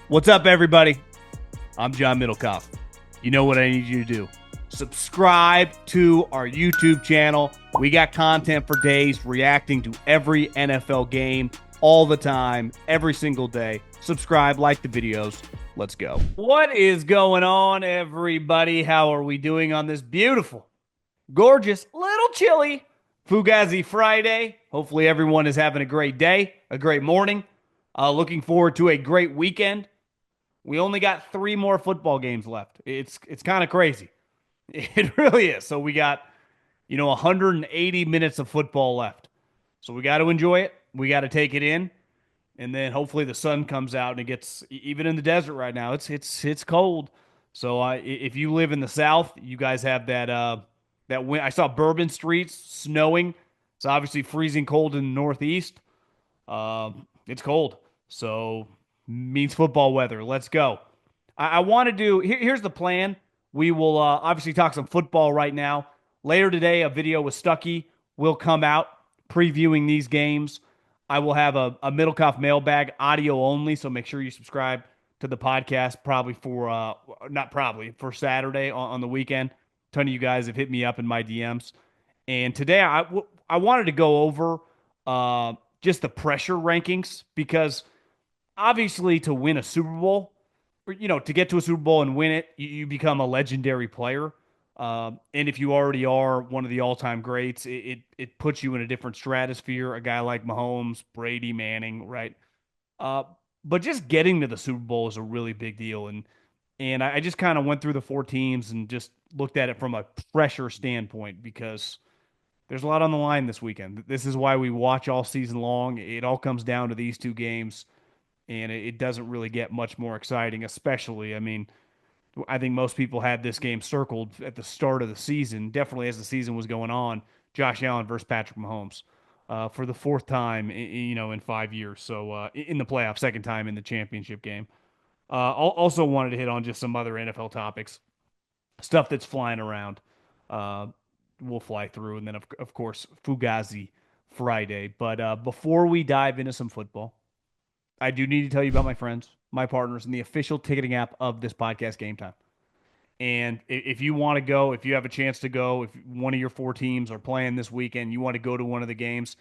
What's up, everybody? I'm John Middlekauff. You know what I need you to do. Subscribe to our YouTube channel. We got content for days reacting to every NFL game all the time, every single day. Subscribe, like the videos. Let's go. What is going on, everybody? How are we doing on this beautiful, gorgeous, little chilly Fugazi Friday? Hopefully, everyone is having a great day, a great morning. Looking forward to a great weekend. We only got 3 more football games left. It's kind of crazy. It really is. So we got, 180 minutes of football left. So we got to enjoy it. We got to take it in, and then hopefully the sun comes out and it gets even in the desert right now. It's cold. So if you live in the South, you guys have that wind. I saw Bourbon streets snowing. It's obviously freezing cold in the Northeast. It's cold. So means football weather. Let's go. I want to do here's the plan. We will obviously talk some football right now. Later today, a video with Stuckey will come out previewing these games. I will have a Middlekauff mailbag audio only, so make sure you subscribe to the podcast probably for not probably for Saturday on the weekend. A ton of you guys have hit me up in my DMs. And today I wanted to go over just the pressure rankings because obviously to win a Super Bowl, or, to get to a Super Bowl and win it, you become a legendary player. And if you already are one of the all-time greats, it puts you in a different stratosphere. A guy like Mahomes, Brady, Manning, right? Uh, but just getting to the Super Bowl is a really big deal. And I just kind of went through the 4 teams and just looked at it from a pressure standpoint because there's a lot on the line this weekend. This is why we watch all season long. It all comes down to these 2 games, and it doesn't really get much more exciting, especially, I mean, I think most people had this game circled at the start of the season, definitely as the season was going on. Josh Allen versus Patrick Mahomes for the 4th time, in 5 years. So in the playoffs, 2nd time in the championship game. Also wanted to hit on just some other NFL topics, stuff that's flying around. Uh, we'll fly through, and then of course Fugazi Friday. But before we dive into some football, I do need to tell you about my friends, my partners, and the official ticketing app of this podcast, Gametime. And if you want to go, if you have a chance to go, if one of your 4 teams are playing this weekend, you want to go to one of the games,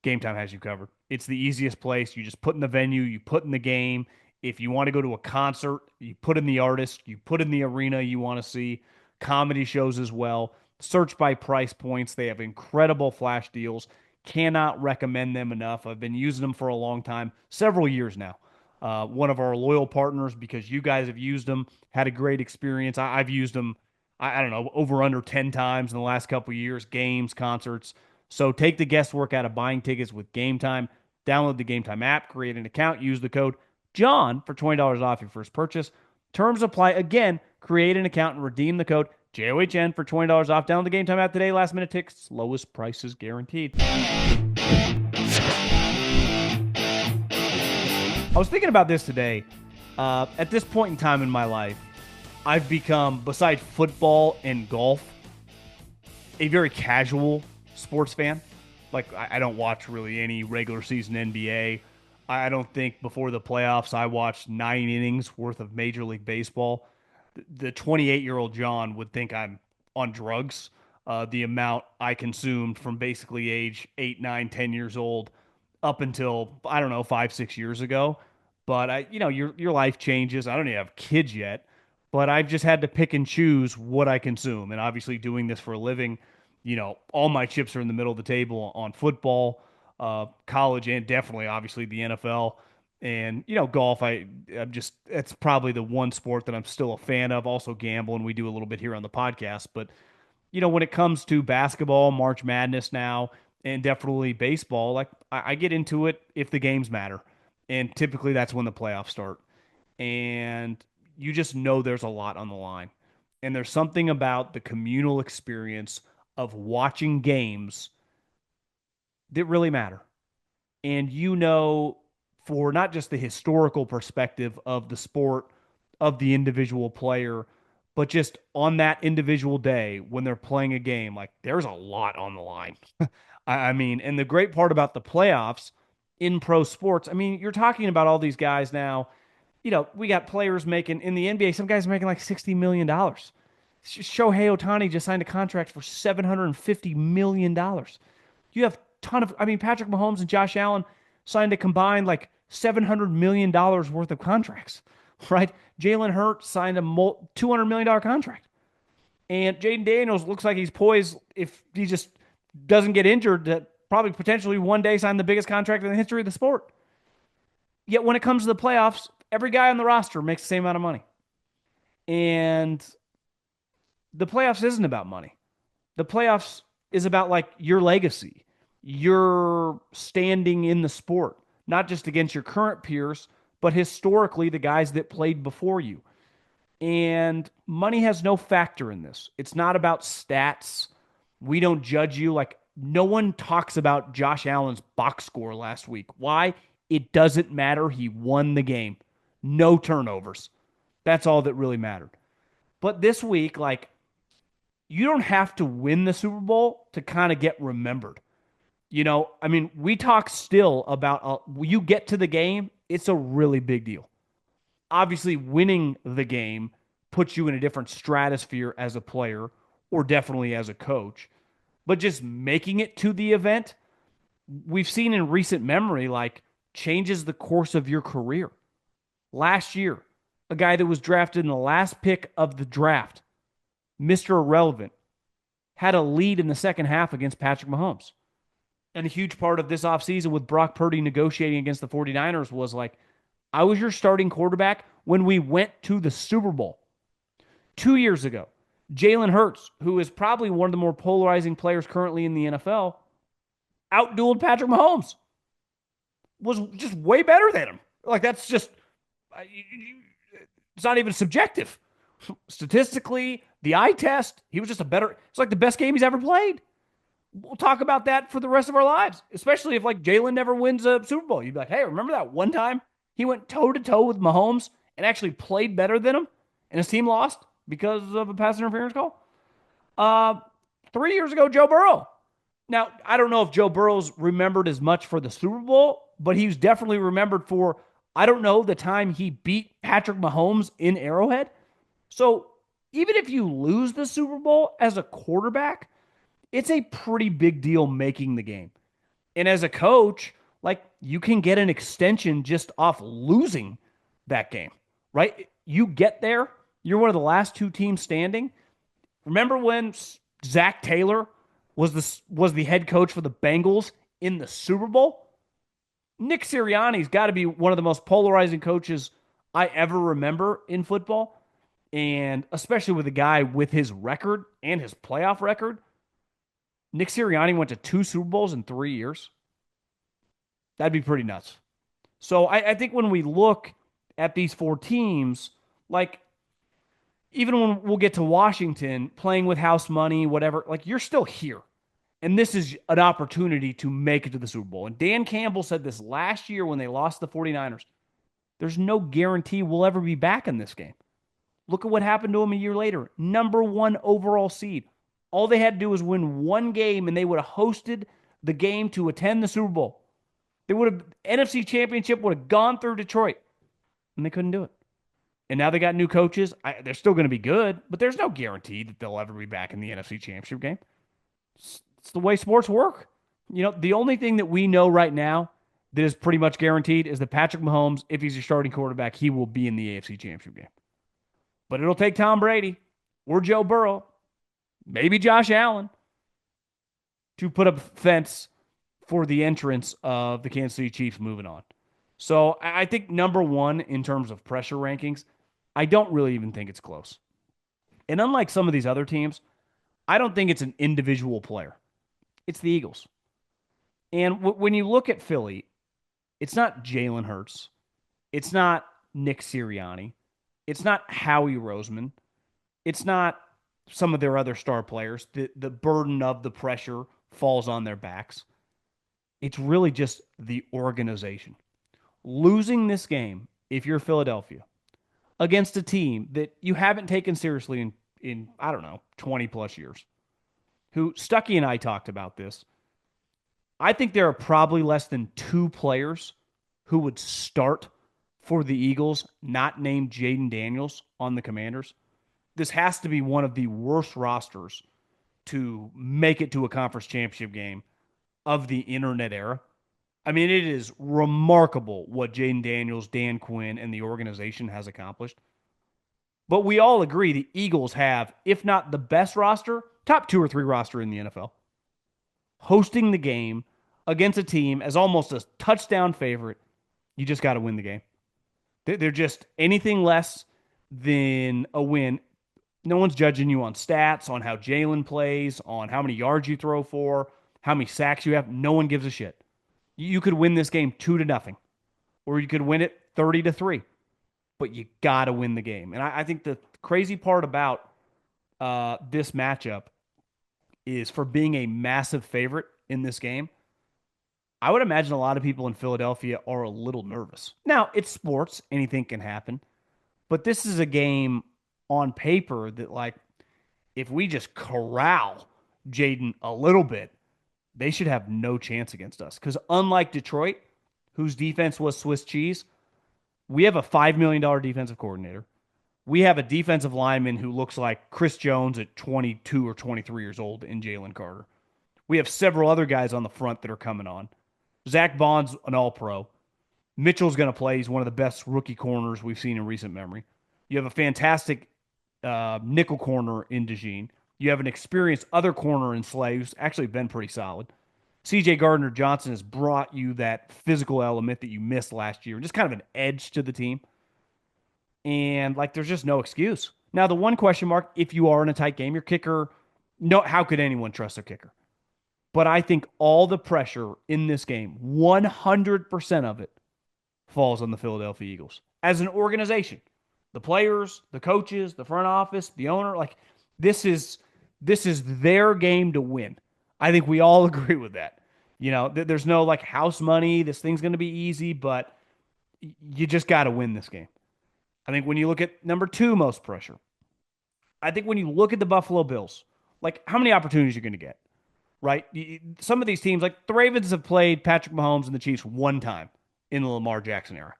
Gametime has you covered. It's the easiest place. You just put in the venue, you put in the game. If you want to go to a concert, you put in the artist, you put in the arena you want to see, comedy shows as well. Search by price points. They have incredible flash deals. Cannot recommend them enough. I've been using them for a long time, several years now. One of our loyal partners because you guys have used them, had a great experience. I've used them, I don't know, over under 10 times in the last couple of years, games, concerts. So take the guesswork out of buying tickets with Game Time. Download the Game Time app, create an account, use the code John for $20 off your first purchase. Terms apply. Again, create an account and redeem the code JOHN for $20 off. Download the Game Time app today. Last minute tickets, lowest prices guaranteed. I was thinking about this today. At this point in time in my life, I've become, besides football and golf, a very casual sports fan. Like, I don't watch really any regular season NBA. I don't think before the playoffs I watched 9 innings worth of Major League Baseball. The 28-year-old John would think I'm on drugs. The amount I consumed from basically age 8, 9, 10 years old up until, I don't know, 5, 6 years ago. But your life changes. I don't even have kids yet, but I've just had to pick and choose what I consume. And obviously, doing this for a living, all my chips are in the middle of the table on football, college, and definitely, obviously, the NFL. And golf. I'm just it's probably the one sport that I'm still a fan of. Also, gambling. We do a little bit here on the podcast, but when it comes to basketball, March Madness now, and definitely baseball, like I get into it if the games matter. And typically that's when the playoffs start. And you just know there's a lot on the line. And there's something about the communal experience of watching games that really matter. And for not just the historical perspective of the sport, of the individual player, but just on that individual day when they're playing a game, like there's a lot on the line. I mean, and the great part about the playoffs in pro sports, I mean, you're talking about all these guys now. We got players making in the NBA, some guys making like $60 million. Shohei Ohtani just signed a contract for $750 million. You have Patrick Mahomes and Josh Allen signed a combined like $700 million worth of contracts, right? Jalen Hurts signed a $200 million contract. And Jaden Daniels looks like he's poised, if he just doesn't get injured, to probably potentially one day sign the biggest contract in the history of the sport. Yet when it comes to the playoffs, every guy on the roster makes the same amount of money. And the playoffs isn't about money. The playoffs is about like your legacy, your standing in the sport, not just against your current peers, but historically the guys that played before you. And money has no factor in this. It's not about stats. We don't judge you. Like, no one talks about Josh Allen's box score last week. Why? It doesn't matter. He won the game. No turnovers. That's all that really mattered. But this week, like, you don't have to win the Super Bowl to kind of get remembered. We talk still about you get to the game, it's a really big deal. Obviously, winning the game puts you in a different stratosphere as a player or definitely as a coach. But just making it to the event, we've seen in recent memory, like, changes the course of your career. Last year, a guy that was drafted in the last pick of the draft, Mr. Irrelevant, had a lead in the second half against Patrick Mahomes. And a huge part of this offseason with Brock Purdy negotiating against the 49ers was like, I was your starting quarterback when we went to the Super Bowl. 2 years ago, Jalen Hurts, who is probably one of the more polarizing players currently in the NFL, outdueled Patrick Mahomes. Was just way better than him. Like, that's just, it's not even subjective. Statistically, the eye test, he was just it's like the best game he's ever played. We'll talk about that for the rest of our lives, especially if like Jalen never wins a Super Bowl. You'd be like, hey, remember that one time he went toe to toe with Mahomes and actually played better than him and his team lost because of a pass interference call? 3 years ago, Joe Burrow. Now, I don't know if Joe Burrow's remembered as much for the Super Bowl, but he was definitely remembered for, I don't know, the time he beat Patrick Mahomes in Arrowhead. So even if you lose the Super Bowl as a quarterback, it's a pretty big deal making the game. And as a coach, like, you can get an extension just off losing that game, right? You get there, you're one of the last two teams standing. Remember when Zach Taylor was the head coach for the Bengals in the Super Bowl? Nick Sirianni's got to be one of the most polarizing coaches I ever remember in football. And especially with a guy with his record and his playoff record. Nick Sirianni went to 2 Super Bowls in 3 years. That'd be pretty nuts. So I think when we look at these 4 teams, like, even when we'll get to Washington playing with house money, whatever, like, you're still here. And this is an opportunity to make it to the Super Bowl. And Dan Campbell said this last year when they lost the 49ers. There's no guarantee we'll ever be back in this game. Look at what happened to him a year later. Number 1 overall seed. All they had to do was win one game, and they would have hosted the game to attend the Super Bowl. They would have, NFC Championship would have gone through Detroit, and they couldn't do it. And now they got new coaches. They're still going to be good, but there's no guarantee that they'll ever be back in the NFC Championship game. It's the way sports work. The only thing that we know right now that is pretty much guaranteed is that Patrick Mahomes, if he's your starting quarterback, he will be in the AFC Championship game. But it'll take Tom Brady or Joe Burrow, maybe Josh Allen, to put up a fence for the entrance of the Kansas City Chiefs moving on. So I think number 1 in terms of pressure rankings, I don't really even think it's close. And unlike some of these other teams, I don't think it's an individual player. It's the Eagles. And when you look at Philly, it's not Jalen Hurts. It's not Nick Sirianni. It's not Howie Roseman. It's not some of their other star players. The burden of the pressure falls on their backs. It's really just the organization. Losing this game, if you're Philadelphia, against a team that you haven't taken seriously in I don't know, 20 plus years, who Stuckey and I talked about this. I think there are probably less than 2 players who would start for the Eagles not named Jaden Daniels on the Commanders. This has to be one of the worst rosters to make it to a conference championship game of the internet era. I mean, it is remarkable what Jaden Daniels, Dan Quinn, and the organization has accomplished. But we all agree the Eagles have, if not the best roster, top 2 or 3 roster in the NFL. Hosting the game against a team as almost a touchdown favorite, you just got to win the game. They're just anything less than a win. No one's judging you on stats, on how Jalen plays, on how many yards you throw for, how many sacks you have. No one gives a shit. You could win this game 2-0, or you could win it 30-3, but you got to win the game. And I think the crazy part about this matchup is for being a massive favorite in this game. I would imagine a lot of people in Philadelphia are a little nervous. Now, it's sports, anything can happen, but this is a game on paper that, like, if we just corral Jaden a little bit, they should have no chance against us. Because unlike Detroit, whose defense was Swiss cheese, we have a $5 million defensive coordinator. We have a defensive lineman who looks like Chris Jones at 22 or 23 years old in Jalen Carter. We have several other guys on the front that are coming on. Zach Bond's an all-pro. Mitchell's going to play. He's one of the best rookie corners we've seen in recent memory. You have a fantastic nickel corner in DeJean. You have an experienced other corner in Slay, who's actually been pretty solid. CJ Gardner-Johnson has brought you that physical element that you missed last year, just kind of an edge to the team. And, like, there's just no excuse. Now, the one question mark, if you are in a tight game, your kicker, no, how could anyone trust their kicker? But I think all the pressure in this game, 100% of it, falls on the Philadelphia Eagles. As an organization, the players, the coaches, the front office, the owner, like, this is their game to win. I think we all agree with that. You know, there's no, like, house money. This thing's going to be easy, but you just got to win this game. I think when you look at number 2 most pressure, I think when you look at the Buffalo Bills, like, how many opportunities you're going to get, right? Some of these teams, like the Ravens, have played Patrick Mahomes and the Chiefs one time in the Lamar Jackson era.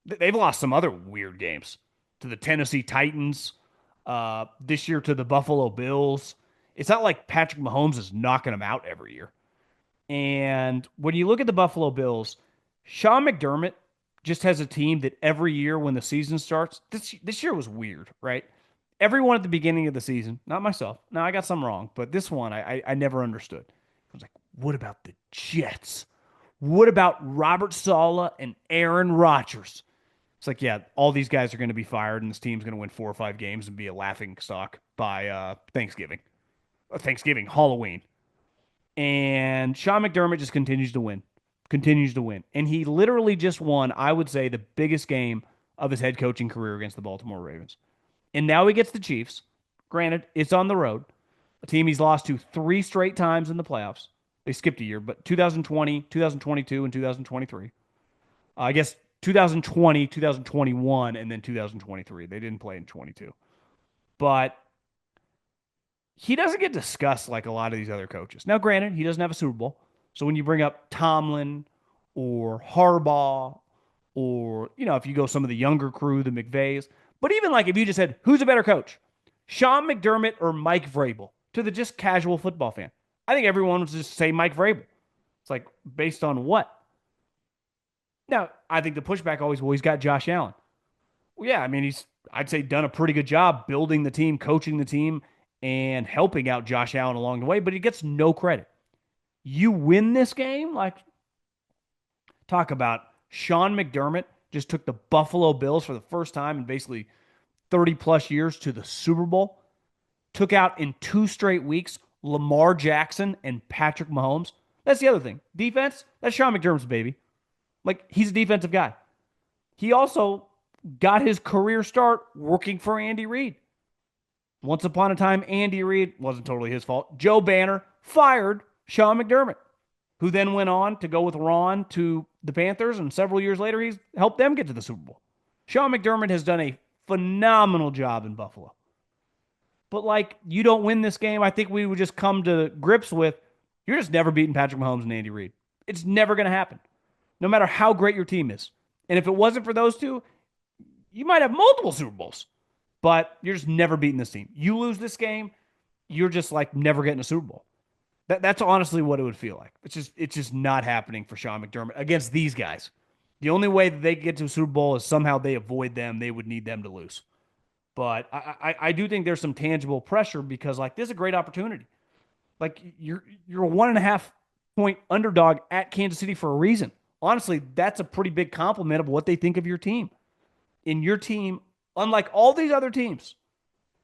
They've lost some other weird games to the Tennessee Titans, this year to the Buffalo Bills. It's not like Patrick Mahomes is knocking them out every year. And when you look at the Buffalo Bills, Sean McDermott just has a team that every year when the season starts, this year was weird, right? Everyone at the beginning of the season, not myself. Now, I got some wrong, but this one I never understood. I was like, what about the Jets? What about Robert Saleh and Aaron Rodgers? It's like, yeah, all these guys are going to be fired, and this team's going to win 4 or 5 games and be a laughing stock by Halloween. And Sean McDermott just continues to win. And he literally just won, I would say, the biggest game of his head coaching career against the Baltimore Ravens. And now he gets the Chiefs. Granted, it's on the road. A team he's lost to 3 straight times in the playoffs. They skipped a year, but 2020, 2022, and 2023. I guess 2020, 2021, and then 2023. They didn't play in 22. But he doesn't get discussed like a lot of these other coaches. Now, granted, he doesn't have a Super Bowl. So when you bring up Tomlin or Harbaugh or, you know, if you go some of the younger crew, the McVays, but even like if you just said, who's a better coach, Sean McDermott or Mike Vrabel, to the just casual football fan, I think everyone would just say Mike Vrabel. It's like, based on what? Now, I think the pushback always, well, he's got Josh Allen. Well, yeah, I mean, I'd say, done a pretty good job building the team, coaching the team, and helping out Josh Allen along the way, but he gets no credit. You win this game, like, talk about Sean McDermott just took the Buffalo Bills for the first time in basically 30-plus years to the Super Bowl, took out in 2 straight weeks Lamar Jackson and Patrick Mahomes. That's the other thing. Defense, that's Sean McDermott's baby. Like, he's a defensive guy. He also got his career start working for Andy Reid. Once upon a time, Andy Reid, wasn't totally his fault, Joe Banner fired Sean McDermott, who then went on to go with Ron to the Panthers, and several years later, he's helped them get to the Super Bowl. Sean McDermott has done a phenomenal job in Buffalo. But, like, you don't win this game, I think we would just come to grips with, you're just never beating Patrick Mahomes and Andy Reid. It's never going to happen. No matter how great your team is. And if it wasn't for those two, you might have multiple Super Bowls, but you're just never beating this team. You lose this game, you're just like never getting a Super Bowl. That's honestly what it would feel like. It's just not happening for Sean McDermott against these guys. The only way that they get to a Super Bowl is somehow they avoid them. They would need them to lose. But I do think there's some tangible pressure because like this is a great opportunity. Like you're a 1.5 point underdog at Kansas City for a reason. Honestly, that's a pretty big compliment of what they think of your team. And your team, unlike all these other teams,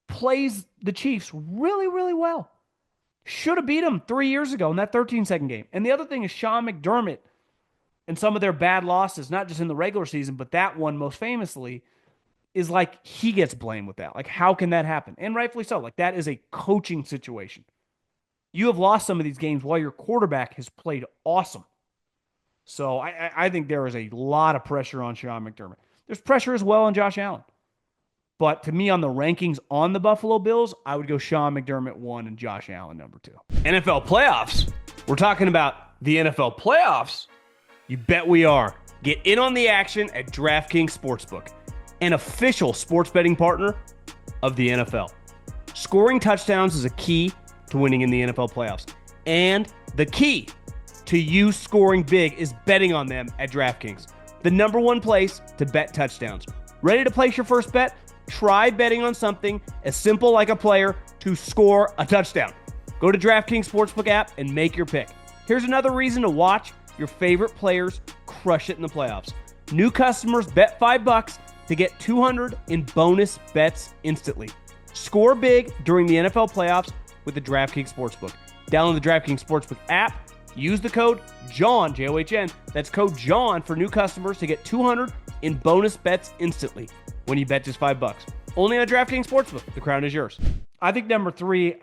plays the Chiefs really, really well. Should have beat them 3 years ago in that 13-second game. And the other thing is Sean McDermott and some of their bad losses, not just in the regular season, but that one most famously, is like he gets blamed with that. Like, how can that happen? And rightfully so. Like, that is a coaching situation. You have lost some of these games while your quarterback has played awesome. So I think there is a lot of pressure on Sean McDermott. There's pressure as well on Josh Allen. But to me, on the rankings on the Buffalo Bills, I would go Sean McDermott 1 and Josh Allen number 2. NFL playoffs. We're talking about the NFL playoffs. You bet we are. Get in on the action at DraftKings Sportsbook, an official sports betting partner of the NFL. Scoring touchdowns is a key to winning in the NFL playoffs. And the key to you scoring big is betting on them at DraftKings, the number one place to bet touchdowns. Ready to place your first bet? Try betting on something as simple like a player to score a touchdown. Go to DraftKings Sportsbook app and make your pick. Here's another reason to watch your favorite players crush it in the playoffs. New customers bet $5 to get $200 in bonus bets instantly. Score big during the NFL playoffs with the DraftKings Sportsbook. Download the DraftKings Sportsbook app. Use the code JOHN, J-O-H-N. That's code JOHN for new customers to get $200 in bonus bets instantly when you bet just $5. Only on DraftKings Sportsbook. The crown is yours. I think number 3,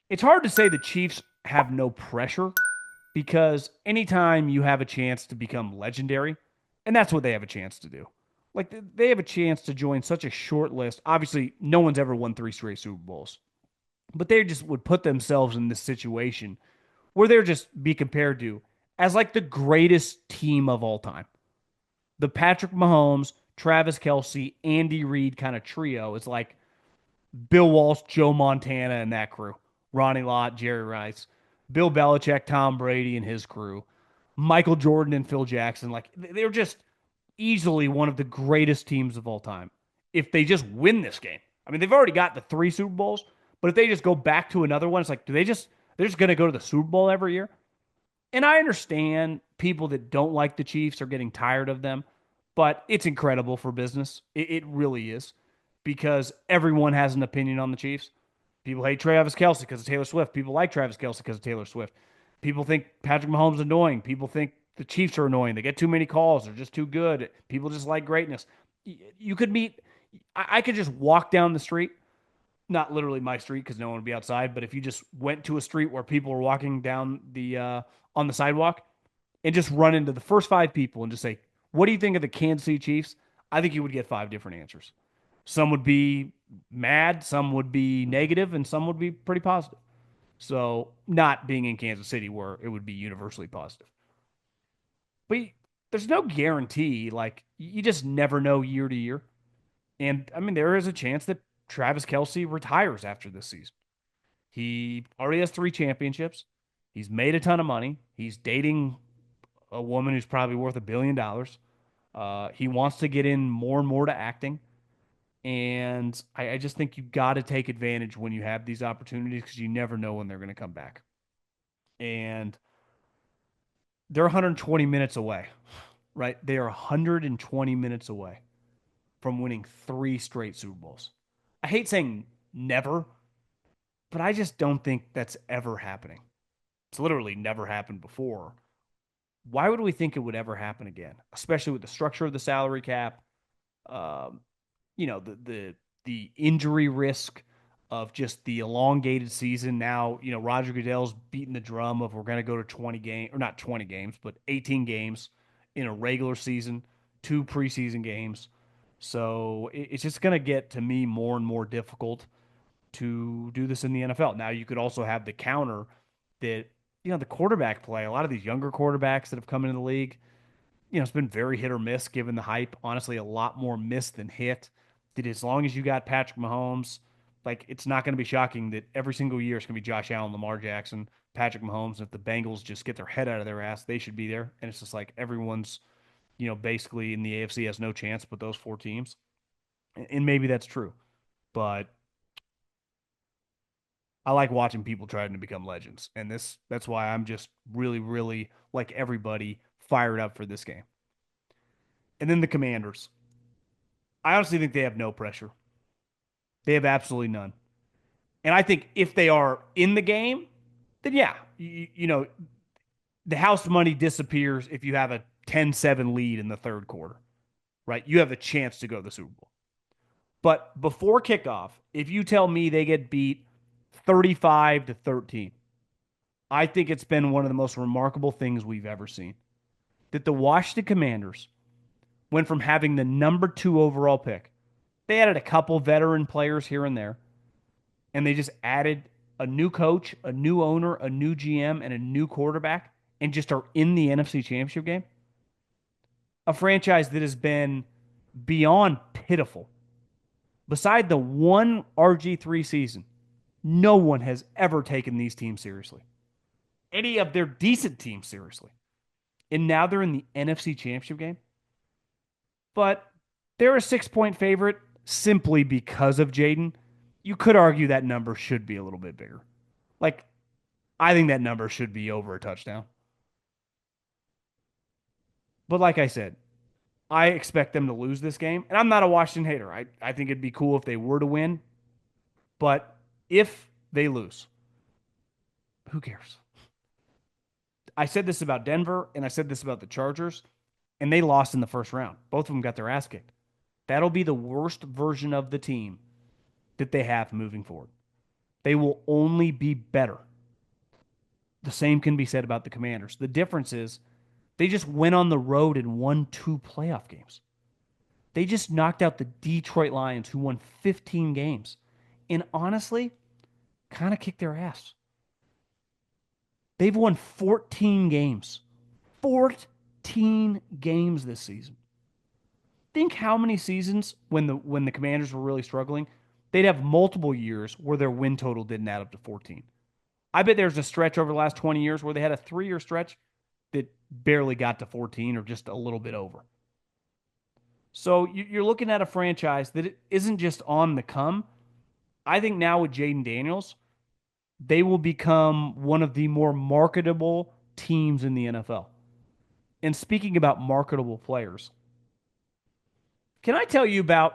it's hard to say the Chiefs have no pressure because anytime you have a chance to become legendary, and that's what they have a chance to do. Like, they have a chance to join such a short list. Obviously, no one's ever won 3 straight Super Bowls. But they just would put themselves in this situation where they're just be compared to as like the greatest team of all time. The Patrick Mahomes, Travis Kelce, Andy Reid kind of trio is like Bill Walsh, Joe Montana, and that crew. Ronnie Lott, Jerry Rice, Bill Belichick, Tom Brady, and his crew. Michael Jordan and Phil Jackson. Like, they're just easily one of the greatest teams of all time. If they just win this game. I mean, they've already got the 3 Super Bowls, but if they just go back to another one, it's like, they're just going to go to the Super Bowl every year? And I understand people that don't like the Chiefs are getting tired of them, but it's incredible for business. It really is because everyone has an opinion on the Chiefs. People hate Travis Kelce because of Taylor Swift. People like Travis Kelce because of Taylor Swift. People think Patrick Mahomes is annoying. People think the Chiefs are annoying. They get too many calls. They're just too good. People just like greatness. You could meet, I could just walk down the street, not literally my street because no one would be outside, but if you just went to a street where people were walking down on the sidewalk and just run into the first 5 people and just say, what do you think of the Kansas City Chiefs? I think you would get 5 different answers. Some would be mad, some would be negative, and some would be pretty positive. So, not being in Kansas City where it would be universally positive. But there's no guarantee. Like, you just never know year to year. And, I mean, there is a chance that Travis Kelce retires after this season. He already has 3 championships. He's made a ton of money. He's dating a woman who's probably worth $1 billion. He wants to get in more and more to acting. And I just think you got to take advantage when you have these opportunities because you never know when they're going to come back. And they're 120 minutes away, right? They are 120 minutes away from winning 3 straight Super Bowls. I hate saying never, but I just don't think that's ever happening. It's literally never happened before. Why would we think it would ever happen again? Especially with the structure of the salary cap, um, the injury risk of just the elongated season. Now, Roger Goodell's beating the drum of we're going to go to 20 games, or not 20 games, but 18 games in a regular season, 2 preseason games. So it's just going to get, to me, more and more difficult to do this in the NFL. Now, you could also have the counter that, the quarterback play, a lot of these younger quarterbacks that have come into the league, It's been very hit or miss given the hype. Honestly, a lot more miss than hit. That as long as you got Patrick Mahomes, like it's not going to be shocking that every single year it's going to be Josh Allen, Lamar Jackson, Patrick Mahomes. And if the Bengals just get their head out of their ass, they should be there. And it's just like everyone's, basically in the AFC has no chance but those four teams. And maybe that's true, but I like watching people trying to become legends. And that's why I'm just really, really like everybody fired up for this game. And then the Commanders. I honestly think they have no pressure. They have absolutely none. And I think if they are in the game, then yeah, the house money disappears if you have a 10-7 lead in the third quarter, right? You have a chance to go to the Super Bowl. But before kickoff, if you tell me they get beat 35-13, I think it's been one of the most remarkable things we've ever seen. That the Washington Commanders went from having the number 2 overall pick. They added a couple veteran players here and there, and they just added a new coach, a new owner, a new GM, and a new quarterback, and just are in the NFC Championship game. A franchise that has been beyond pitiful. Beside the one RG3 season, no one has ever taken these teams seriously. Any of their decent teams seriously. And now they're in the NFC Championship game. But they're a 6-point favorite simply because of Jaden. You could argue that number should be a little bit bigger. Like, I think that number should be over a touchdown. But like I said, I expect them to lose this game. And I'm not a Washington hater. I think it'd be cool if they were to win. But if they lose, who cares? I said this about Denver, and I said this about the Chargers, and they lost in the first round. Both of them got their ass kicked. That'll be the worst version of the team that they have moving forward. They will only be better. The same can be said about the Commanders. The difference is they just went on the road and won 2 playoff games. They just knocked out the Detroit Lions, who won 15 games. And honestly, kind of kicked their ass. They've won 14 games. 14 games this season. Think how many seasons when the Commanders were really struggling, they'd have multiple years where their win total didn't add up to 14. I bet there's a stretch over the last 20 years where they had a 3-year stretch that barely got to 14 or just a little bit over. So you're looking at a franchise that isn't just on the come. I think now with Jaden Daniels, they will become one of the more marketable teams in the NFL. And speaking about marketable players, can I tell you about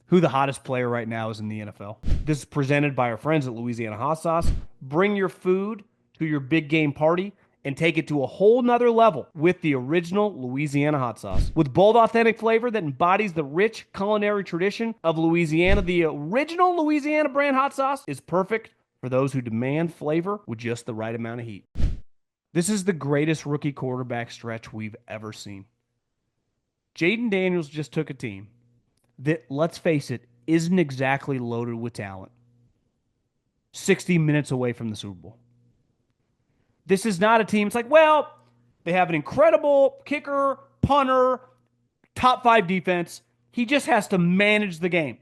who the hottest player right now is in the NFL? This is presented by our friends at Louisiana Hot Sauce. Bring your food to your big game party and take it to a whole nother level with the original Louisiana Hot Sauce. With bold, authentic flavor that embodies the rich culinary tradition of Louisiana, the original Louisiana brand hot sauce is perfect for those who demand flavor with just the right amount of heat. This is the greatest rookie quarterback stretch we've ever seen. Jaden Daniels just took a team that, let's face it, isn't exactly loaded with talent. 60 minutes away from the Super Bowl. This is not a team. It's like, well, they have an incredible kicker, punter, top 5 defense. He just has to manage the game.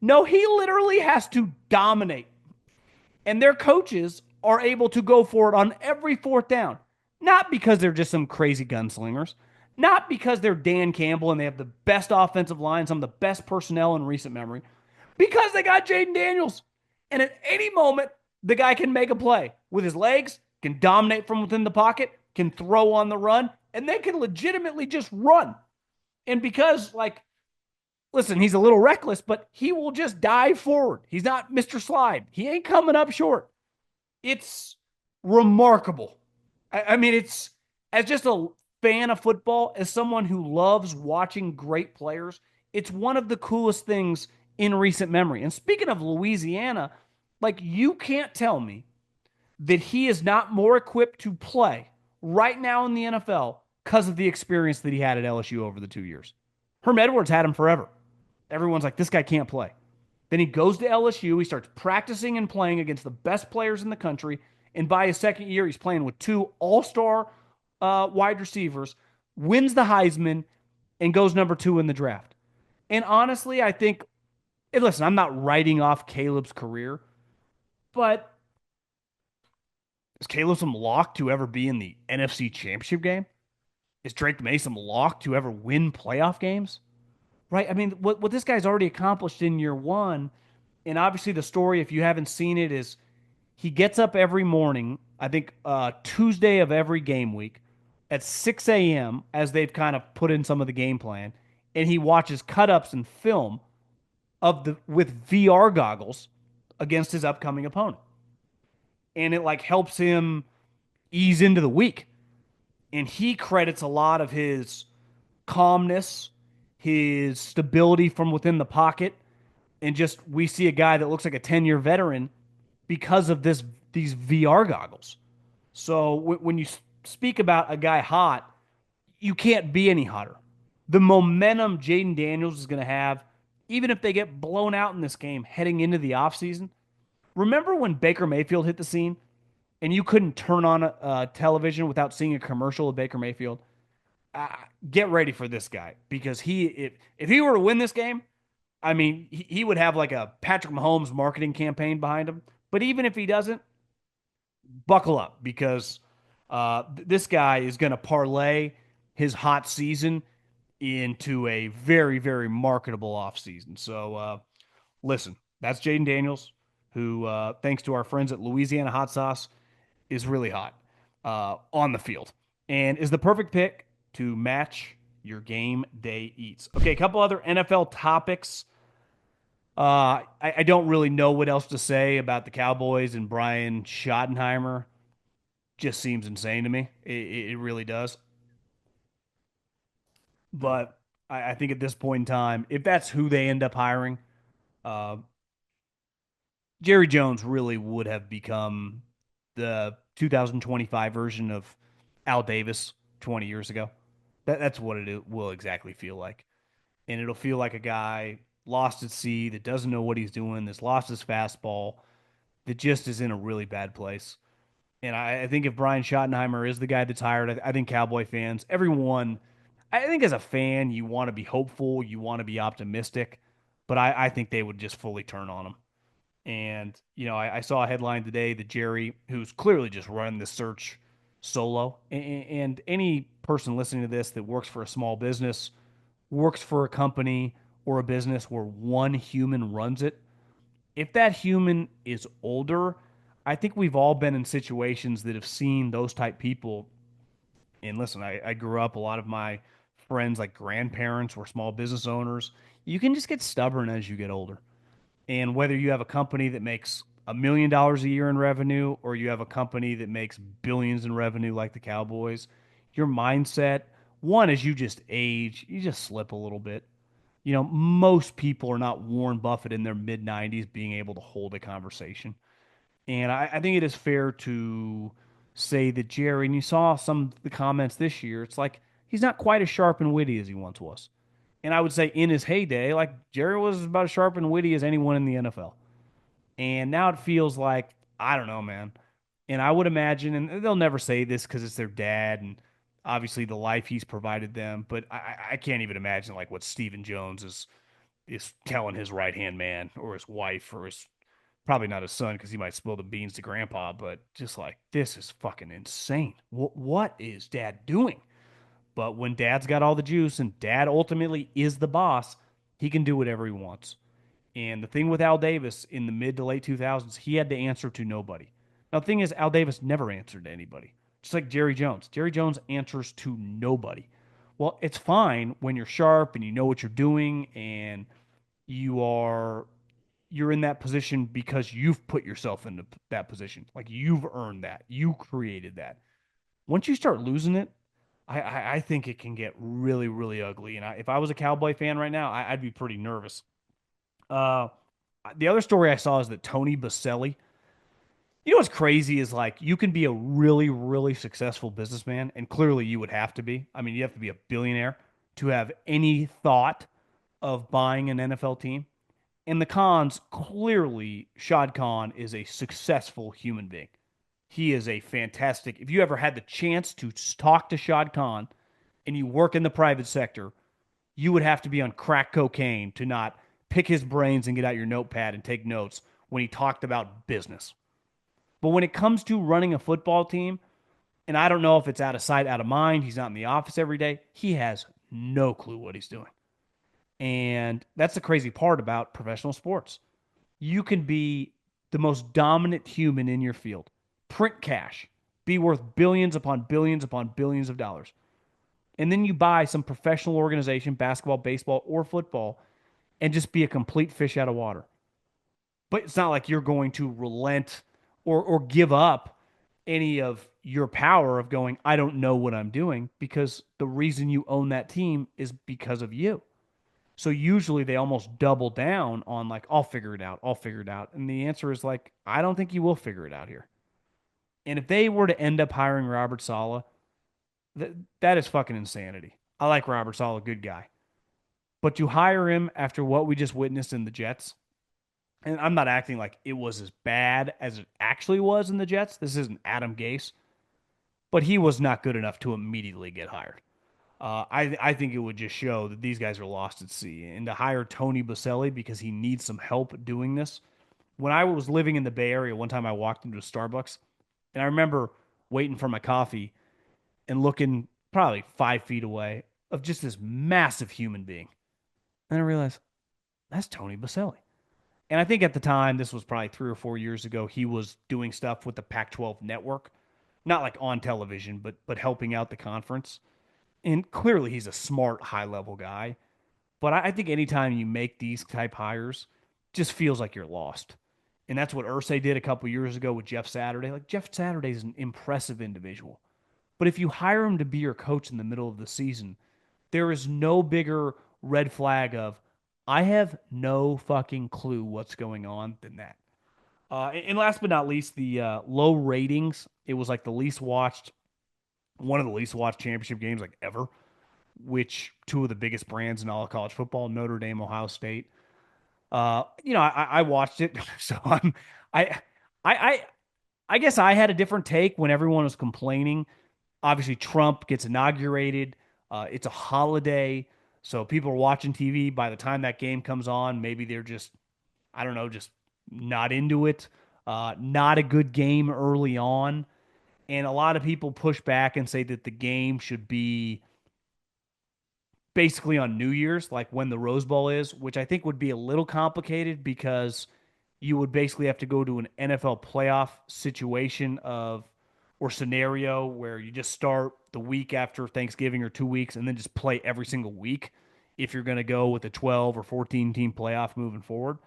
No, he literally has to dominate. And their coaches are able to go for it on every 4th down. Not because they're just some crazy gunslingers. Not because they're Dan Campbell and they have the best offensive line, some of the best personnel in recent memory. Because they got Jaden Daniels. And at any moment, the guy can make a play with his legs, can dominate from within the pocket, can throw on the run, and they can legitimately just run. And because, listen, he's a little reckless, but he will just dive forward. He's not Mr. Slide. He ain't coming up short. It's remarkable. I mean, it's, as just a fan of football, as someone who loves watching great players, it's one of the coolest things in recent memory. And speaking of Louisiana, you can't tell me that he is not more equipped to play right now in the NFL because of the experience that he had at LSU over the 2 years. Herm Edwards had him forever. Everyone's like, this guy can't play. Then he goes to LSU. He starts practicing and playing against the best players in the country. And by his second year, he's playing with 2 all-star wide receivers wins the Heisman, and goes number two in the draft. And honestly, I think, and listen, I'm not writing off Caleb's career, but is Caleb some lock to ever be in the NFC Championship game? Is Drake Mason locked to ever win playoff games? Right? I mean, what this guy's already accomplished in year one, and obviously the story, if you haven't seen it, is he gets up every morning, I think Tuesday of every game week at 6 a.m., as they've kind of put in some of the game plan, and he watches cut ups and film of the with VR goggles against his upcoming opponent. And it like helps him ease into the week. And he credits a lot of his calmness, his stability from within the pocket, and just we see a guy that looks like a 10-year veteran because of these VR goggles. So when you speak about a guy hot, you can't be any hotter. The momentum Jaden Daniels is going to have, even if they get blown out in this game heading into the offseason. Remember when Baker Mayfield hit the scene and you couldn't turn on a television without seeing a commercial of Baker Mayfield? Uh, get ready for this guy because if he were to win this game, I mean, he would have like a Patrick Mahomes marketing campaign behind him. But even if he doesn't, buckle up because this guy is going to parlay his hot season into a very, very marketable offseason. So, listen, that's Jaden Daniels, who, thanks to our friends at Louisiana Hot Sauce, is really hot on the field and is the perfect pick to match your game day eats. Okay, a couple other NFL topics. I don't really know what else to say about the Cowboys and Brian Schottenheimer. Just seems insane to me. It really does. But I think at this point in time, if that's who they end up hiring, uh, Jerry Jones really would have become the 2025 version of Al Davis 20 years ago. That's what it will exactly feel like. And it'll feel like a guy lost at sea that doesn't know what he's doing, that's lost his fastball, that just is in a really bad place. And I think if Brian Schottenheimer is the guy that's hired, I think Cowboy fans, everyone, I think as a fan, you want to be hopeful, you want to be optimistic, but I think they would just fully turn on him. And, I saw a headline today that Jerry, who's clearly just running the search solo, and any person listening to this that works for a small business, works for a company or a business where one human runs it, if that human is older, I think we've all been in situations that have seen those type people. And listen, I grew up, a lot of my friends, like grandparents, were small business owners. You can just get stubborn as you get older. And whether you have a company that makes $1 million a year in revenue or you have a company that makes billions in revenue like the Cowboys, your mindset, one, as you just age, you just slip a little bit. Most people are not Warren Buffett in their mid 90s being able to hold a conversation. And I think it is fair to say that Jerry, and you saw some of the comments this year, it's like he's not quite as sharp and witty as he once was. And I would say in his heyday, like Jerry was about as sharp and witty as anyone in the NFL. And now it feels like, I don't know, man. And I would imagine, and they'll never say this because it's their dad and obviously the life he's provided them, but I can't even imagine like what Stephen Jones is telling his right hand man or his wife or his probably not his son because he might spill the beans to grandpa, but just like this is fucking insane. What is dad doing? But when dad's got all the juice and dad ultimately is the boss, he can do whatever he wants. And the thing with Al Davis in the mid to late 2000s, he had to answer to nobody. Now, the thing is, Al Davis never answered to anybody, just like Jerry Jones. Jerry Jones answers to nobody. Well, it's fine when you're sharp and you know what you're doing and you are you're in that position because you've put yourself into that position. Like you've earned that. You created that. Once you start losing it, I think it can get really, really ugly. And if I was a Cowboy fan right now, I'd be pretty nervous. Uh, the other story I saw is that Tony Baselli. What's crazy is like you can be a really, really successful businessman, and clearly you would have to be. I mean, you have to be a billionaire to have any thought of buying an NFL team. In the cons, clearly, Shad Khan is a successful human being. He is a fantastic. If you ever had the chance to talk to Shad Khan, and you work in the private sector, you would have to be on crack cocaine to not pick his brains and get out your notepad and take notes when he talked about business. But when it comes to running a football team, and I don't know if it's out of sight, out of mind, he's not in the office every day, he has no clue what he's doing. And that's the crazy part about professional sports. You can be the most dominant human in your field, print cash, be worth billions upon billions of dollars. And then you buy some professional organization, basketball, baseball, or football, and just be a complete fish out of water. But it's not like you're going to relent or give up any of your power of going, I don't know what I'm doing, because the reason you own that team is because of you. So usually they almost double down on like, I'll figure it out. I'll figure it out. And the answer is like, I don't think you will figure it out here. And if they were to end up hiring Robert Saleh, that is fucking insanity. I like Robert Saleh, good guy. But you hire him after what we just witnessed in the Jets, and I'm not acting like it was as bad as it actually was in the Jets. This isn't Adam Gase, but he was not good enough to immediately get hired. I think it would just show that these guys are lost at sea. And to hire Tony Baselli because he needs some help doing this. When I was living in the Bay Area, one time I walked into a Starbucks, and I remember waiting for my coffee and looking probably 5 feet away of just this massive human being. And I realized that's Tony Baselli. And I think at the time, this was probably 3 or 4 years ago, he was doing stuff with the Pac-12 network, not like on television, but helping out the conference. And clearly, he's a smart, high-level guy. But I think anytime you make these type hires, just feels like you're lost. And that's what Ursay did a couple years ago with Jeff Saturday. Like Jeff Saturday is an impressive individual. But if you hire him to be your coach in the middle of the season, there is no bigger red flag of, I have no fucking clue what's going on than that. And last but not least, the low ratings. It was like the least watched, one of the least watched championship games like ever, which two of the biggest brands in all of college football, Notre Dame, Ohio State. I watched it, so I, I, I guess I had a different take when everyone was complaining. Obviously, Trump gets inaugurated. It's a holiday, so people are watching TV. By the time that game comes on, maybe they're just, I don't know, just not into it. Not a good game early on. And a lot of people push back and say that the game should be basically on New Year's, like when the Rose Bowl is, which I think would be a little complicated because you would basically have to go to an NFL playoff situation of or scenario where you just start the week after Thanksgiving or 2 weeks and then just play every single week if you're going to go with a 12 or 14 team playoff moving forward.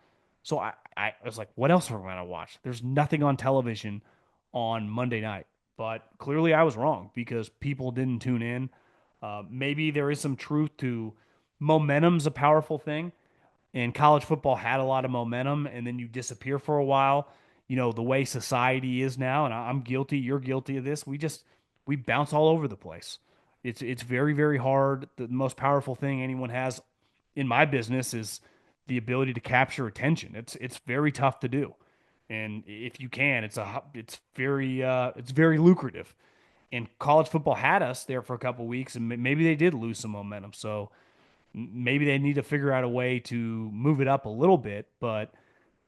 So I was like, what else am I going to watch? There's nothing on television on Monday night. But clearly I was wrong because people didn't tune in. Maybe there is some truth to momentum's a powerful thing, and college football had a lot of momentum, and then you disappear for a while. You know the way society is now, and I'm guilty. You're guilty of this. We bounce all over the place. It's very very hard. The most powerful thing anyone has in my business is the ability to capture attention. It's very tough to do, and if you can, it's very lucrative. And college football had us there for a couple weeks, and maybe they did lose some momentum. So maybe they need to figure out a way to move it up a little bit. But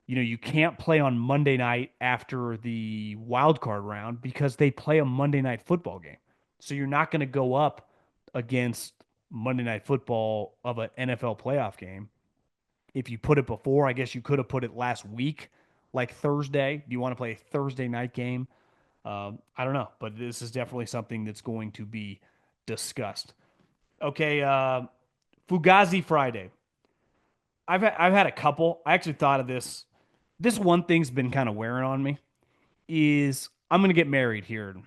you can't play on Monday night after the wild card round because they play a Monday night football game. So you're not going to go up against Monday night football of an NFL playoff game. If you put it before, I guess you could have put it last week, like Thursday. Do you want to play a Thursday night game? I don't know, but this is definitely something that's going to be discussed. Okay, Fugazi Friday. I've had a couple. I actually thought of this. This one thing's been kind of wearing on me. Is I'm gonna get married here in,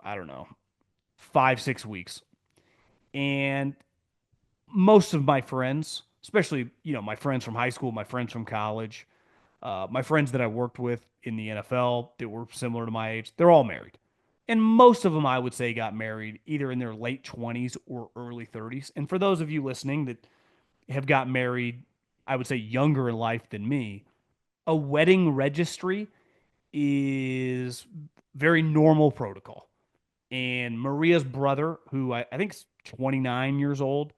I don't know, 5 6 weeks, and most of my friends, especially my friends from high school, my friends from college, my friends that I worked with in the NFL that were similar to my age, they're all married. And most of them, I would say, got married either in their late 20s or early 30s. And for those of you listening that have got married, I would say younger in life than me, a wedding registry is very normal protocol. And Maria's brother, who I think 29 years old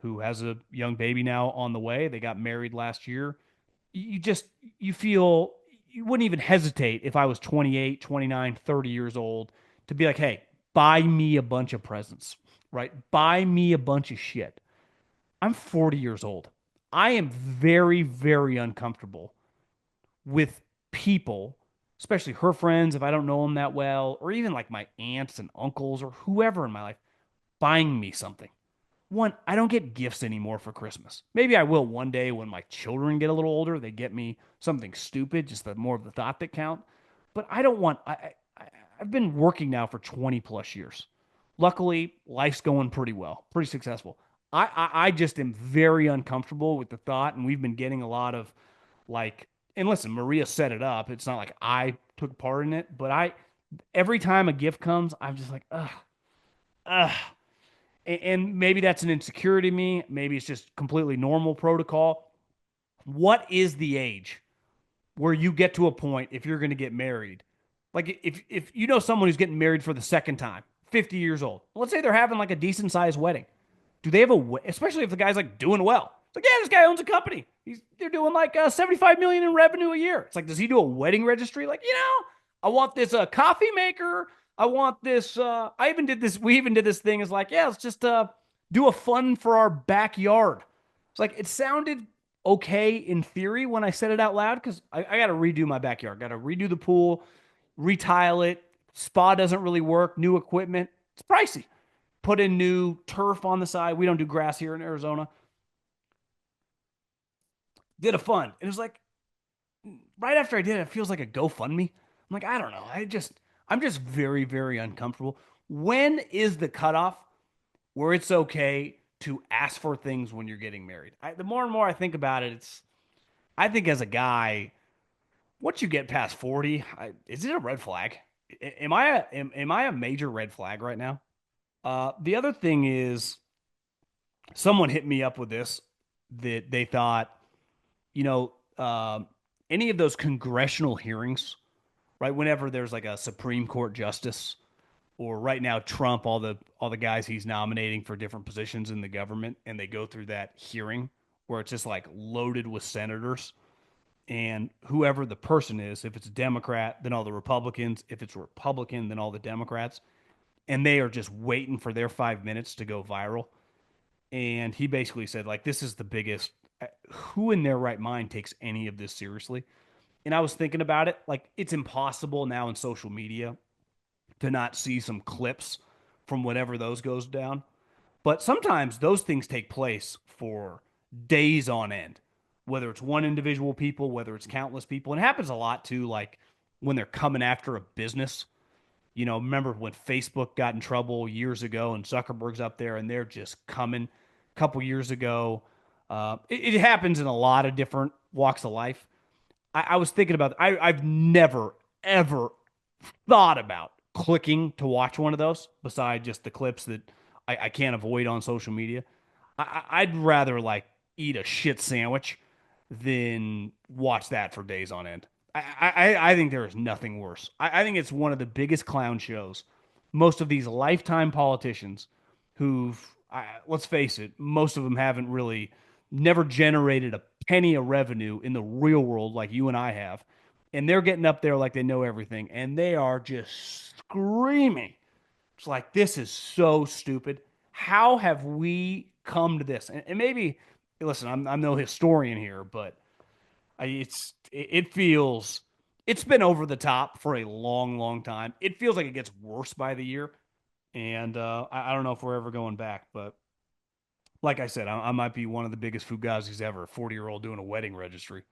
who has a young baby now on the way. They got married last year. You just you feel you wouldn't even hesitate if I was 28, 29, 30 years old to be like, "Hey, buy me a bunch of presents." Right? Buy me a bunch of shit. I'm 40 years old. I am very, very uncomfortable with people, especially her friends, if I don't know them that well, or even like my aunts and uncles or whoever in my life, buying me something. One, I don't get gifts anymore for Christmas. Maybe I will one day when my children get a little older. They get me something stupid, just the more of the thought that count. But I don't want. I've been working now for 20 plus years. Luckily, life's going pretty well, pretty successful. I just am very uncomfortable with the thought, and we've been getting a lot of like. And listen, Maria set it up. It's not like I took part in it, but I every time a gift comes, I'm just like, ugh, ugh. And maybe that's an insecurity to me. Maybe it's just completely normal protocol. What is the age where you get to a point if you're going to get married? Like if you know someone who's getting married for the second time, 50 years old. Let's say they're having like a decent sized wedding. Do they have especially if the guy's like doing well? It's like, yeah, this guy owns a company. They're doing like 75 million in revenue a year. It's like, does he do a wedding registry? Like, I want this coffee maker. I want this. I even did this. We even did this thing. Is like, yeah, let's just do a fun for our backyard. It's like it sounded okay in theory when I said it out loud because I got to redo my backyard. Got to redo the pool, retile it. Spa doesn't really work. New equipment. It's pricey. Put in new turf on the side. We don't do grass here in Arizona. Did a fund. It was like right after I did it, it feels like a GoFundMe. I'm like, I don't know. I'm just very, very uncomfortable. When is the cutoff where it's okay to ask for things when you're getting married? The more and more I think about it, I think as a guy, once you get past 40, is it a red flag? Am I a major red flag right now? The other thing is someone hit me up with this that they thought, you know, any of those congressional hearings, right? Whenever there's like a Supreme Court justice, or right now Trump, all the guys he's nominating for different positions in the government, and they go through that hearing where it's just like loaded with senators, and whoever the person is, if it's a Democrat, then all the Republicans, if it's a Republican, then all the Democrats, and they are just waiting for their 5 minutes to go viral. And he basically said, like, this is the biggest. Who in their right mind takes any of this seriously? And I was thinking about it. Like, it's impossible now in social media to not see some clips from whenever those goes down. But sometimes those things take place for days on end, whether it's one individual people, whether it's countless people. And it happens a lot too, like when they're coming after a business. Remember when Facebook got in trouble years ago and Zuckerberg's up there and they're just coming a couple years ago. It happens in a lot of different walks of life. I was thinking about, I've never, ever thought about clicking to watch one of those beside just the clips that I can't avoid on social media. I'd rather like eat a shit sandwich than watch that for days on end. I think there is nothing worse. I think it's one of the biggest clown shows. Most of these lifetime politicians who've, let's face it, most of them haven't really never generated a penny of revenue in the real world like you and I have. And they're getting up there like they know everything. And they are just screaming. It's like, this is so stupid. How have we come to this? And maybe, listen, I'm no historian here, but it feels it's been over the top for a long, long time. It feels like it gets worse by the year, and I don't know if we're ever going back. But like I said, I might be one of the biggest fugazis ever. 40-year-old doing a wedding registry.